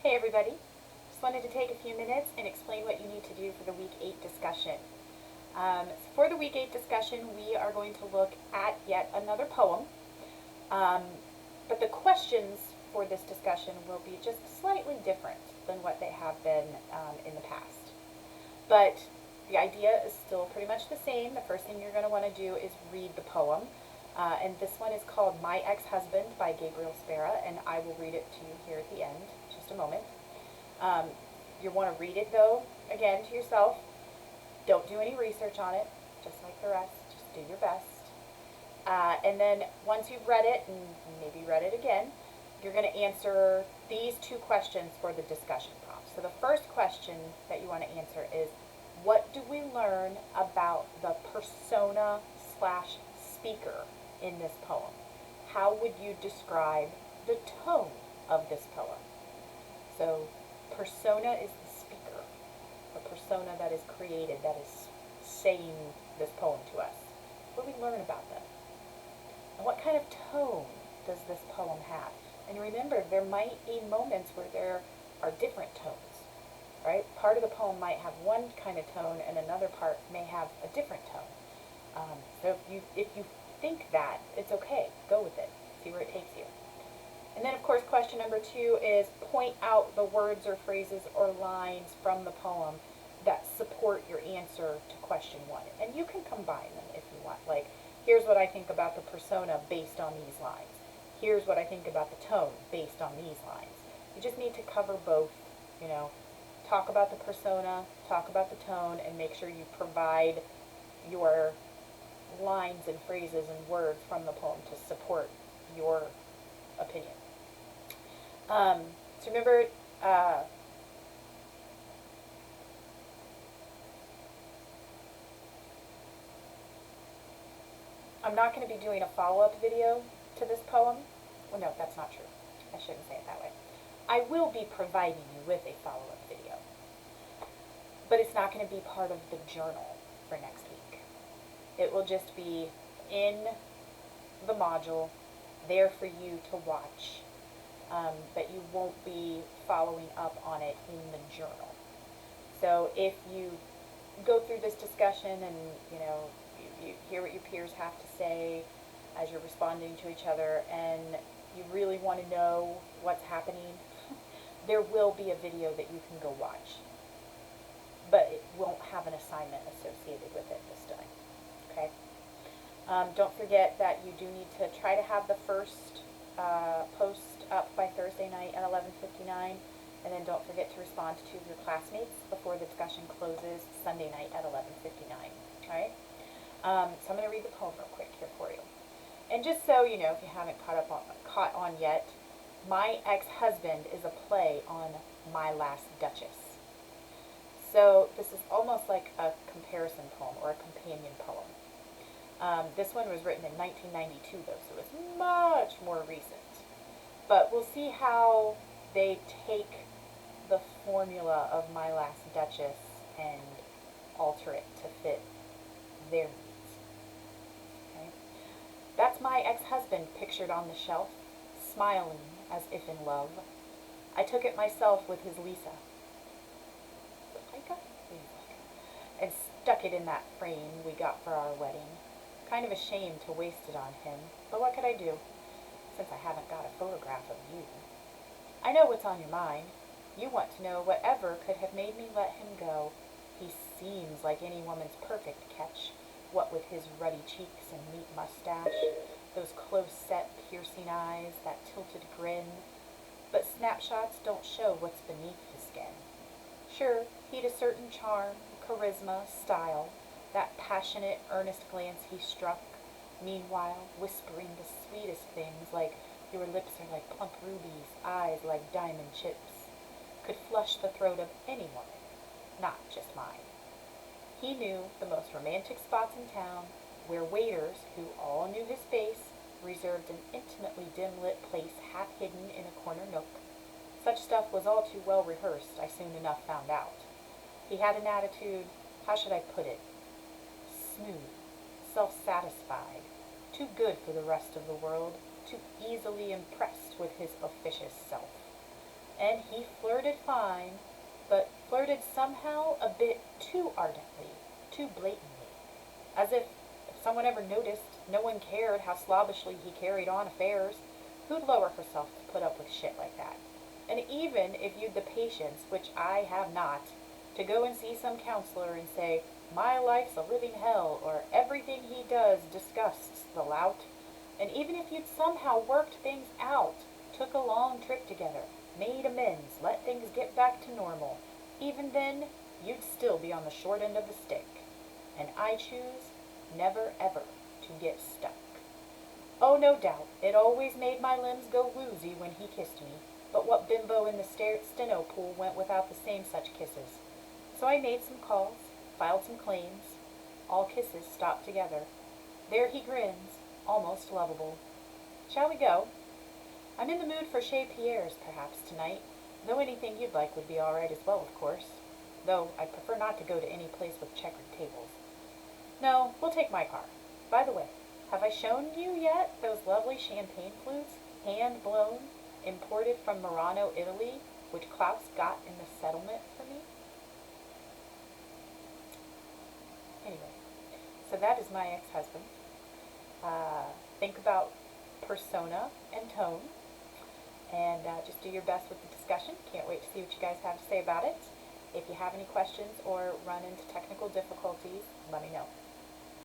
Hey everybody, just wanted to take a few minutes and explain what you need to do for the Week 8 discussion. For the Week 8 discussion, we are going to look at yet another poem, um, but the questions for this discussion will be just slightly different than what they have been in the past. But the idea is still pretty much the same. The first thing you're going to want to do is read the poem. And this one is called My Ex-Husband by Gabriel Spera, and I will read it to you here at the end, just a moment. You want to read it, though, again, to yourself. Don't do any research on it, just like the rest. Just do your best. And then once you've read it, and maybe read it again, you're going to answer these two questions for the discussion prompt. So the first question that you want to answer is, what do we learn about the persona slash speaker in this poem? How would you describe the tone of this poem? So persona is the speaker, a persona that is created, that is saying this poem to us. What do we learn about them? And what kind of tone does this poem have? And remember, there might be moments where there are different tones, right? Part of the poem might have one kind of tone and another part may have a different tone. So if you think that, it's okay. Go with it. See where it takes you. And then, of course, question number 2 is point out the words or phrases or lines from the poem that support your answer to question 1. And you can combine them if you want. Like, here's what I think about the persona based on these lines. Here's what I think about the tone based on these lines. You just need to cover both, you know. Talk about the persona, talk about the tone, and make sure you provide your lines and phrases and words from the poem to support your opinion. So remember, I'm not going to be doing a follow-up video to this poem. Well, no, that's not true. I shouldn't say it that way. I will be providing you with a follow-up video, but it's not going to be part of the journal for next week. It will just be in the module, there for you to watch, but you won't be following up on it in the journal. So if you go through this discussion and, you know, you hear what your peers have to say as you're responding to each other, and you really want to know what's happening, there will be a video that you can go watch. But it won't have an assignment associated with it this time. Okay? Don't forget that you do need to try to have the first post up by Thursday night at 11:59, and then don't forget to respond to your classmates before the discussion closes Sunday night at 11:59. Alright? So I'm going to read the poem real quick here for you. And just so you know, if you haven't caught on yet, My Ex-Husband is a play on My Last Duchess. So this is almost like a comparison poem or a companion poem. This one was written in 1992, though, so it's much more recent. But we'll see how they take the formula of My Last Duchess and alter it to fit their needs. Okay? That's my ex-husband pictured on the shelf, smiling as if in love. I took it myself with his Lisa. And stuck it in that frame we got for our wedding. Kind of ashamed to waste it on him, but what could I do, since I haven't got a photograph of you? I know what's on your mind. You want to know whatever could have made me let him go. He seems like any woman's perfect catch, what with his ruddy cheeks and neat mustache, those close-set, piercing eyes, that tilted grin. But snapshots don't show what's beneath the skin. Sure, he'd a certain charm, charisma, style, that passionate, earnest glance he struck, meanwhile whispering the sweetest things like, your lips are like plump rubies, eyes like diamond chips, could flush the throat of any woman, not just mine. He knew the most romantic spots in town, where waiters, who all knew his face, reserved an intimately dim-lit place half hidden in a corner nook. Such stuff was all too well rehearsed, I soon enough found out. He had an attitude, how should I put it, smooth, self-satisfied, too good for the rest of the world, too easily impressed with his officious self. and he flirted fine, but flirted somehow a bit too ardently, too blatantly, as if someone ever noticed, no one cared how slobbishly he carried on affairs. Who'd lower herself to put up with shit like that? And even if you'd the patience, which I have not, to go and see some counselor and say, my life's a living hell, or everything he does disgusts the lout, and even if you'd somehow worked things out, took a long trip together, made amends, let things get back to normal, even then, you'd still be on the short end of the stick. And I choose never ever to get stuck. Oh, no doubt, it always made my limbs go woozy when he kissed me, but what bimbo in the steno pool went without the same such kisses? So I made some calls, filed some claims. All kisses stopped together. There he grins, almost lovable. Shall we go? I'm in the mood for Chez Pierre's, perhaps, tonight, though anything you'd like would be all right as well, of course. Though I'd prefer not to go to any place with checkered tables. No, we'll take my car. By the way, have I shown you yet those lovely champagne flutes, hand-blown, imported from Murano, Italy, which Klaus got in the settlement for me? Anyway, so that is my ex-husband. Think about persona and tone, and just do your best with the discussion. Can't wait to see what you guys have to say about it. If you have any questions or run into technical difficulties, let me know.